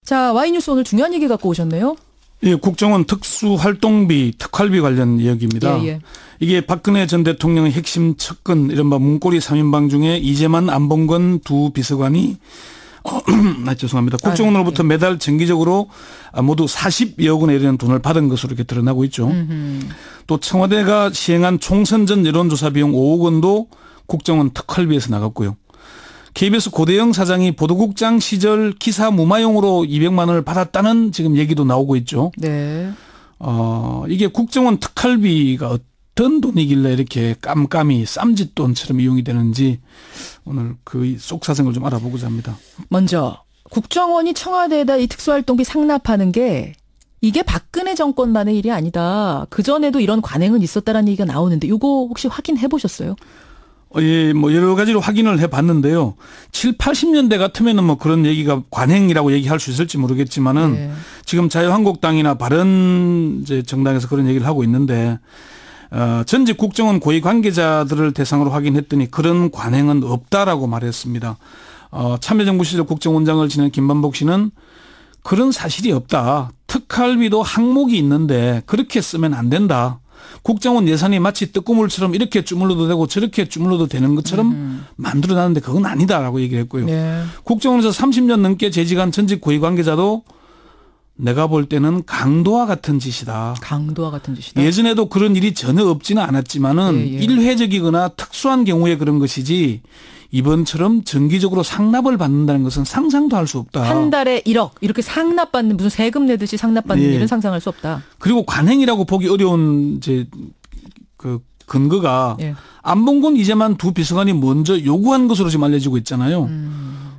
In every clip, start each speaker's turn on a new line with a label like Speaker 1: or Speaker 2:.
Speaker 1: 자, 와이뉴스 오늘 중요한 얘기 갖고 오셨네요.
Speaker 2: 예, 국정원 특수활동비, 특활비 관련 이야기입니다.
Speaker 1: 예.
Speaker 2: 이게 박근혜 전 대통령의 핵심 측근 이른바 문고리 3인방 중에 이재만 안봉건 두 비서관이 죄송합니다. 국정원으로부터 매달 정기적으로 모두 40여 원에 이르는 돈을 받은 것으로 이렇게 드러나고 있죠. 또 청와대가 시행한 총선 전 여론조사 비용 5억 원도 국정원 특활비에서 나갔고요. KBS 고대영 사장이 보도국장 시절 기사 무마용으로 200만 원을 받았다는 지금 얘기도 나오고 있죠.
Speaker 1: 네.
Speaker 2: 이게 국정원 특활비가 어떤 돈이길래 이렇게 깜깜이 쌈짓돈처럼 이용이 되는지 오늘 그 속사정을 좀 알아보고자 합니다.
Speaker 1: 먼저 국정원이 청와대에다 이 특수활동비 상납하는 게 이게 박근혜 정권만의 일이 아니다. 그전에도 이런 관행은 있었다라는 얘기가 나오는데 이거 혹시 확인해 보셨어요?
Speaker 2: 예, 뭐 여러 가지로 확인을 해 봤는데요. 7, 80년대 같으면은 뭐 그런 얘기가 관행이라고 얘기할 수 있을지 모르겠지만은
Speaker 1: 네.
Speaker 2: 지금 자유한국당이나 바른 이제 정당에서 그런 얘기를 하고 있는데 전직 국정원 고위 관계자들을 대상으로 확인했더니 그런 관행은 없다라고 말했습니다. 참여정부 시절 국정원장을 지낸 김만복 씨는 그런 사실이 없다. 특활비도 항목이 있는데 그렇게 쓰면 안 된다. 국정원 예산이 마치 뜨거물처럼 이렇게 주물러도 되고 저렇게 주물러도 되는 것처럼 만들어놨는데 그건 아니다라고 얘기를 했고요.
Speaker 1: 네.
Speaker 2: 국정원에서 30년 넘게 재직한 전직 고위 관계자도 내가 볼 때는 강도와 같은 짓이다.
Speaker 1: 강도와 같은 짓이다.
Speaker 2: 예전에도 그런 일이 전혀 없지는 않았지만은
Speaker 1: 예.
Speaker 2: 일회적이거나 특수한 경우에 그런 것이지 이번처럼 정기적으로 상납을 받는다는 것은 상상도 할 수 없다.
Speaker 1: 한 달에 1억 이렇게 상납받는 무슨 세금 내듯이 상납받는
Speaker 2: 예.
Speaker 1: 일은 상상할 수 없다.
Speaker 2: 그리고 관행이라고 보기 어려운 이제 그 근거가
Speaker 1: 예.
Speaker 2: 안봉건 이재만 두 비서관이 먼저 요구한 것으로 지금 알려지고 있잖아요.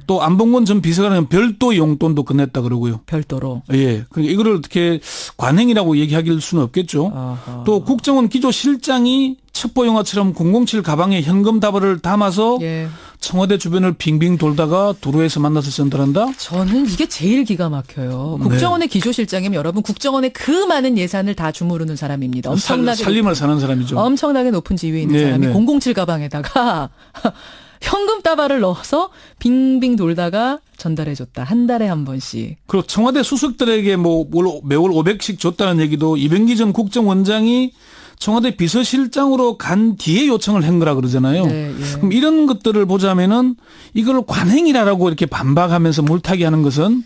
Speaker 2: 또 안봉건 전 비서관은 별도 용돈도 건넸다 그러고요.
Speaker 1: 별도로.
Speaker 2: 예. 그러니까 이거를 어떻게 관행이라고 얘기할 수는 없겠죠.
Speaker 1: 아하.
Speaker 2: 또 국정원 기조실장이 첩보 영화처럼 007 가방에 현금 다발을 담아서
Speaker 1: 예.
Speaker 2: 청와대 주변을 빙빙 돌다가 도로에서 만나서 전달한다?
Speaker 1: 저는 이게 제일 기가 막혀요. 국정원의 기조실장이면 여러분 국정원의 그 많은 예산을 다 주무르는 사람입니다. 엄청나게
Speaker 2: 살림을 사는 사람이죠.
Speaker 1: 엄청나게 높은 지위에 있는
Speaker 2: 네,
Speaker 1: 사람이
Speaker 2: 네.
Speaker 1: 007 가방에다가 현금 다발을 넣어서 빙빙 돌다가 전달해줬다. 한 달에 한 번씩.
Speaker 2: 그리고 청와대 수석들에게 뭐 매월 500씩 줬다는 얘기도 이병기 전 국정원장이 청와대 비서실장으로 간 뒤에 요청을 한 거라 그러잖아요.
Speaker 1: 네, 예.
Speaker 2: 그럼 이런 것들을 보자면은 이걸 관행이라고 이렇게 반박하면서 물타기 하는 것은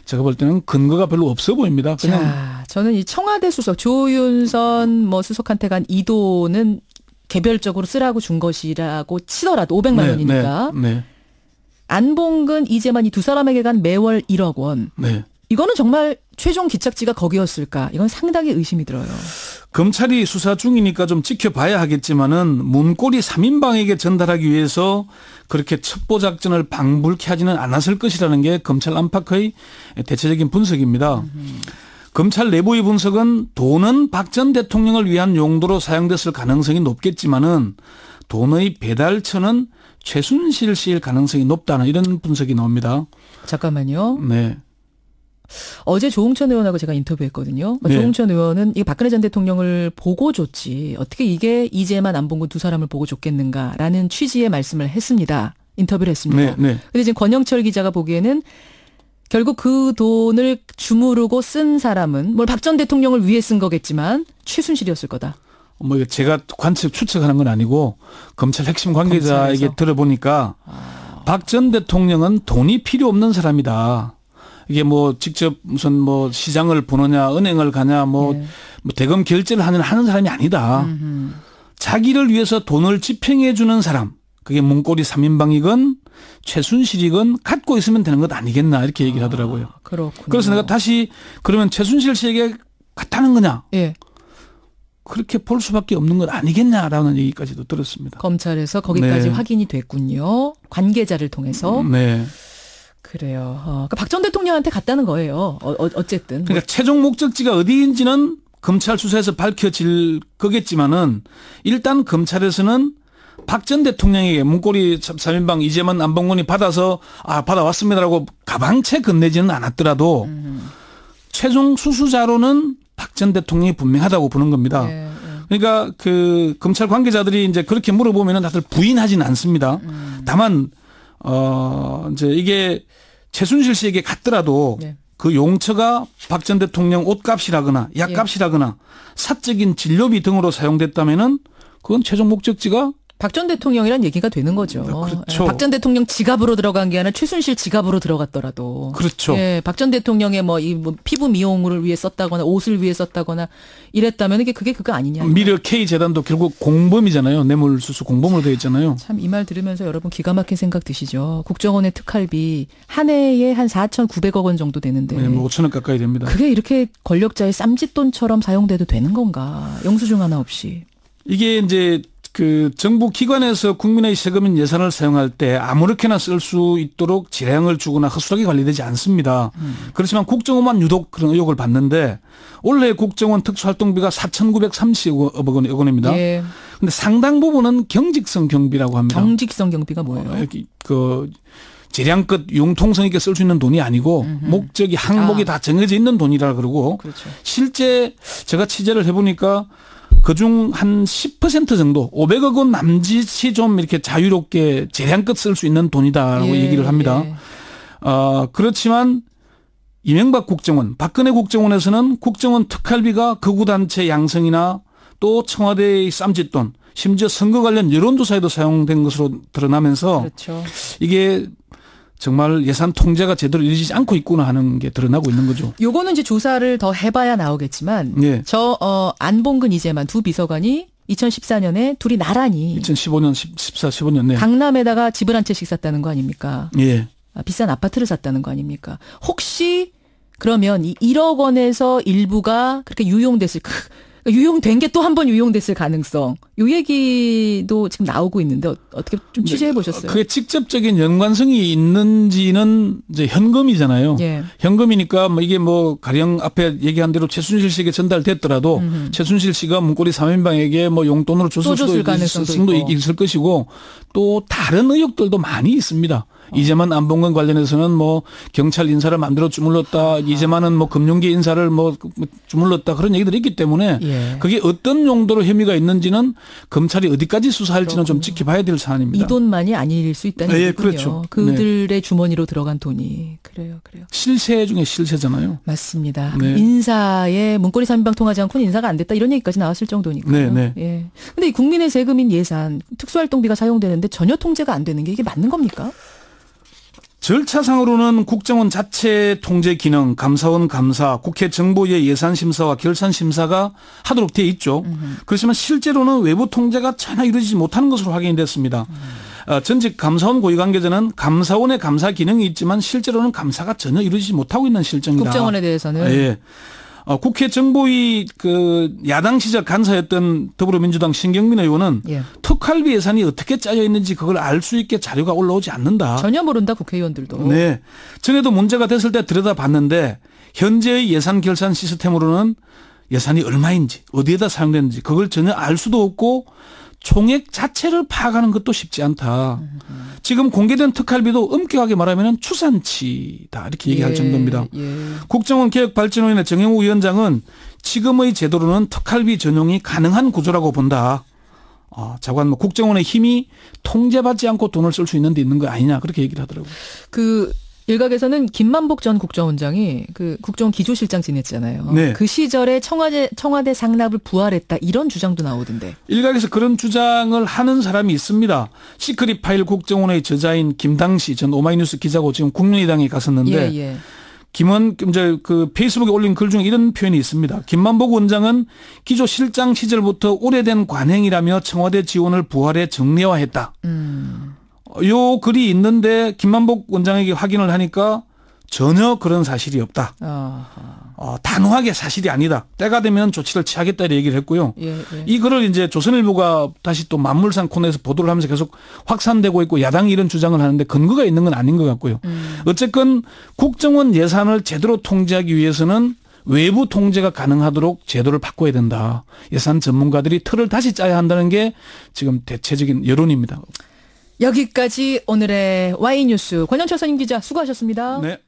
Speaker 2: 제가 볼 때는 근거가 별로 없어 보입니다. 그냥.
Speaker 1: 자, 저는 이 청와대 수석 조윤선 뭐 수석한테 간 이 돈은 개별적으로 쓰라고 준 것이라고 치더라도 500만 원이니까.
Speaker 2: 네.
Speaker 1: 안봉근 이재만 이 두 사람에게 간 매월 1억 원.
Speaker 2: 네.
Speaker 1: 이거는 정말 최종 기착지가 거기였을까? 이건 상당히 의심이 들어요.
Speaker 2: 검찰이 수사 중이니까 좀 지켜봐야 하겠지만은 문고리 3인방에게 전달하기 위해서 그렇게 첩보 작전을 방불케 하지는 않았을 것이라는 게 검찰 안팎의 대체적인 분석입니다. 검찰 내부의 분석은 돈은 박 전 대통령을 위한 용도로 사용됐을 가능성이 높겠지만은 돈의 배달처는 최순실 씨일 가능성이 높다는 이런 분석이 나옵니다.
Speaker 1: 잠깐만요.
Speaker 2: 네.
Speaker 1: 어제 조홍천 의원하고 제가 인터뷰했거든요.
Speaker 2: 네.
Speaker 1: 조홍천 의원은 이 박근혜 전 대통령을 보고 줬지 어떻게 이게 이재만 안봉근 두 사람을 보고 줬겠는가라는 취지의 말씀을 했습니다. 인터뷰를 했습니다.
Speaker 2: 네.
Speaker 1: 근데 지금 권영철 기자가 보기에는 결국 그 돈을 주무르고 쓴 사람은 뭘 박 전 대통령을 위해 쓴 거겠지만 최순실이었을 거다.
Speaker 2: 뭐 이거 제가 추측하는 건 아니고 검찰 핵심 관계자에게
Speaker 1: 검찰에서.
Speaker 2: 들어보니까 박 전 대통령은 돈이 필요 없는 사람이다. 이게 뭐 직접 무슨 뭐 시장을 보느냐 은행을 가냐 뭐 대금 결제를 하는 사람이 아니다. 자기를 위해서 돈을 집행해 주는 사람. 그게 문고리 3인방이건 최순실이건 갖고 있으면 되는 것 아니겠나 이렇게 얘기를 하더라고요.
Speaker 1: 그렇군요.
Speaker 2: 그래서 내가 다시 그러면 최순실 씨에게 갔다는 거냐?
Speaker 1: 예.
Speaker 2: 그렇게 볼 수밖에 없는 것 아니겠냐라는 얘기까지도 들었습니다.
Speaker 1: 검찰에서 거기까지
Speaker 2: 네.
Speaker 1: 확인이 됐군요. 관계자를 통해서.
Speaker 2: 네.
Speaker 1: 그래요. 그러니까 박 전 대통령한테 갔다는 거예요. 어쨌든.
Speaker 2: 그러니까 최종 목적지가 어디인지는 검찰 수사에서 밝혀질 거겠지만은 일단 검찰에서는 박 전 대통령에게 문고리 3인방 이재만 안봉근이 받아서 받아왔습니다라고 가방채 건네지는 않았더라도 최종 수수자로는 박 전 대통령이 분명하다고 보는 겁니다.
Speaker 1: 예.
Speaker 2: 그러니까 그 검찰 관계자들이 이제 그렇게 물어보면은 다들 부인하지는 않습니다. 다만 이제 이게 최순실 씨에게 갔더라도
Speaker 1: 네.
Speaker 2: 그 용처가 박 전 대통령 옷값이라거나 약값이라거나 사적인 진료비 등으로 사용됐다면은 그건 최종 목적지가
Speaker 1: 박 전 대통령이란 얘기가 되는 거죠.
Speaker 2: 그렇죠.
Speaker 1: 박 전 대통령 지갑으로 들어간 게 아니라 최순실 지갑으로 들어갔더라도.
Speaker 2: 그렇죠.
Speaker 1: 예, 박 전 대통령의 뭐 피부 미용을 위해 썼다거나 옷을 위해 썼다거나 이랬다면 그게 그거 아니냐.
Speaker 2: 미르 K 재단도 결국 공범이잖아요. 뇌물수수 공범으로 되어 있잖아요.
Speaker 1: 참 이 말 들으면서 여러분 기가 막힌 생각 드시죠. 국정원의 특활비 한 해에 한 4,900억 원 정도 되는데.
Speaker 2: 네, 뭐 5천억 가까이 됩니다.
Speaker 1: 그게 이렇게 권력자의 쌈짓돈처럼 사용돼도 되는 건가. 영수증 하나 없이.
Speaker 2: 이게 이제 그 정부 기관에서 국민의 세금인 예산을 사용할 때 아무렇게나 쓸 수 있도록 재량을 주거나 허술하게 관리되지 않습니다. 그렇지만 국정원만 유독 그런 의혹을 받는데 올해 국정원 특수활동비가 4,930억 원입니다.
Speaker 1: 예.
Speaker 2: 근데 상당 부분은 경직성 경비라고 합니다.
Speaker 1: 경직성 경비가 뭐예요?
Speaker 2: 여기 그 재량껏 융통성 있게 쓸 수 있는 돈이 아니고 목적이 항목이 다 정해져 있는 돈이라 그러고
Speaker 1: 그렇죠.
Speaker 2: 실제 제가 취재를 해보니까 그중 한 10% 정도 500억 원 남짓이 좀 이렇게 자유롭게 재량껏 쓸 수 있는 돈이다라고 얘기를 합니다. 그렇지만 이명박 국정원, 박근혜 국정원에서는 국정원 특활비가 극우단체 양성이나 또 청와대의 쌈짓돈, 심지어 선거 관련 여론조사에도 사용된 것으로 드러나면서
Speaker 1: 그렇죠.
Speaker 2: 이게 정말 예산 통제가 제대로 이루어지지 않고 있구나 하는 게 드러나고 있는 거죠.
Speaker 1: 요거는 이제 조사를 더 해봐야 나오겠지만
Speaker 2: 예.
Speaker 1: 안봉근 이재만 두 비서관이 2014년에 둘이 나란히
Speaker 2: 2015년, 15년 네.
Speaker 1: 강남에다가 집을 한 채씩 샀다는 거 아닙니까?
Speaker 2: 예.
Speaker 1: 비싼 아파트를 샀다는 거 아닙니까? 혹시 그러면 이 1억 원에서 일부가 그렇게 유용된 게 또 한 번 유용됐을 가능성. 요 얘기도 지금 나오고 있는데 어떻게 좀 취재해 보셨어요?
Speaker 2: 그게 직접적인 연관성이 있는지는 이제 현금이잖아요.
Speaker 1: 예.
Speaker 2: 현금이니까 뭐 이게 뭐 가령 앞에 얘기한 대로 최순실 씨에게 전달됐더라도 최순실 씨가 문고리 3인방에게 뭐 용돈으로 줬을 수도 있을 것이고 또 다른 의혹들도 많이 있습니다. 이재만 안봉근 관련해서는 뭐 경찰 인사를 만들어 주물렀다. 이재만은 뭐 금융계 인사를 뭐 주물렀다. 그런 얘기들이 있기 때문에
Speaker 1: 예.
Speaker 2: 그게 어떤 용도로 혐의가 있는지는 검찰이 어디까지 수사할지는 좀 지켜봐야 될 사안입니다.
Speaker 1: 이 돈만이 아닐 수 있다는
Speaker 2: 예,
Speaker 1: 얘기군요.
Speaker 2: 그렇죠.
Speaker 1: 그들의 네. 주머니로 들어간 돈이. 그래요.
Speaker 2: 실세 중에 실세잖아요.
Speaker 1: 맞습니다.
Speaker 2: 네.
Speaker 1: 인사에 문고리 3인방 통하지 않고는 인사가 안 됐다. 이런 얘기까지 나왔을 정도니까요.
Speaker 2: 네.
Speaker 1: 예. 근데 이 국민의 세금인 예산, 특수활동비가 사용되는데 전혀 통제가 안 되는 게 이게 맞는 겁니까?
Speaker 2: 절차상으로는 국정원 자체 통제 기능, 감사원 감사, 국회 정보위의 예산심사와 결산심사가 하도록 되어 있죠. 그렇지만 실제로는 외부 통제가 전혀 이루어지지 못하는 것으로 확인이 됐습니다. 전직 감사원 고위 관계자는 감사원의 감사 기능이 있지만 실제로는 감사가 전혀 이루어지지 못하고 있는 실정이다.
Speaker 1: 국정원에 대해서는.
Speaker 2: 예. 국회 정보위 그 야당 시절 간사였던 더불어민주당 신경민 의원은
Speaker 1: 예.
Speaker 2: 특활비 예산이 어떻게 짜여 있는지 그걸 알 수 있게 자료가 올라오지 않는다.
Speaker 1: 전혀 모른다 국회의원들도.
Speaker 2: 네. 전에도 문제가 됐을 때 들여다봤는데 현재의 예산 결산 시스템으로는 예산이 얼마인지 어디에다 사용되는지 그걸 전혀 알 수도 없고 총액 자체를 파악하는 것도 쉽지 않다. 지금 공개된 특활비도 엄격하게 말하면 추산치다 이렇게 얘기할 정도입니다.
Speaker 1: 예.
Speaker 2: 국정원 개혁발전위원회 정영우 위원장은 지금의 제도로는 특활비 전용이 가능한 구조라고 본다. 자관 국정원의 힘이 통제받지 않고 돈을 쓸 수 있는 데 있는 거 아니냐 그렇게 얘기를 하더라고요.
Speaker 1: 그 일각에서는 김만복 전 국정원장이 그 국정원 기조실장 지냈잖아요.
Speaker 2: 네.
Speaker 1: 그 시절에 청와대 상납을 부활했다 이런 주장도 나오던데.
Speaker 2: 일각에서 그런 주장을 하는 사람이 있습니다. 시크릿 파일 국정원의 저자인 김당시 전 오마이뉴스 기자고 지금 국민의당에 갔었는데
Speaker 1: 예.
Speaker 2: 이제 그 페이스북에 올린 글 중에 이런 표현이 있습니다. 김만복 원장은 기조실장 시절부터 오래된 관행이라며 청와대 지원을 부활해 정례화했다. 요 글이 있는데 김만복 원장에게 확인을 하니까 전혀 그런 사실이 없다. 단호하게 사실이 아니다. 때가 되면 조치를 취하겠다 이렇게 얘기를 했고요.
Speaker 1: 예.
Speaker 2: 이 글을 이제 조선일보가 다시 또 만물상 코너에서 보도를 하면서 계속 확산되고 있고 야당이 이런 주장을 하는데 근거가 있는 건 아닌 것 같고요. 어쨌건 국정원 예산을 제대로 통제하기 위해서는 외부 통제가 가능하도록 제도를 바꿔야 된다. 예산 전문가들이 틀을 다시 짜야 한다는 게 지금 대체적인 여론입니다.
Speaker 1: 여기까지 오늘의 Y뉴스 권영철 선임 기자 수고하셨습니다.
Speaker 2: 네.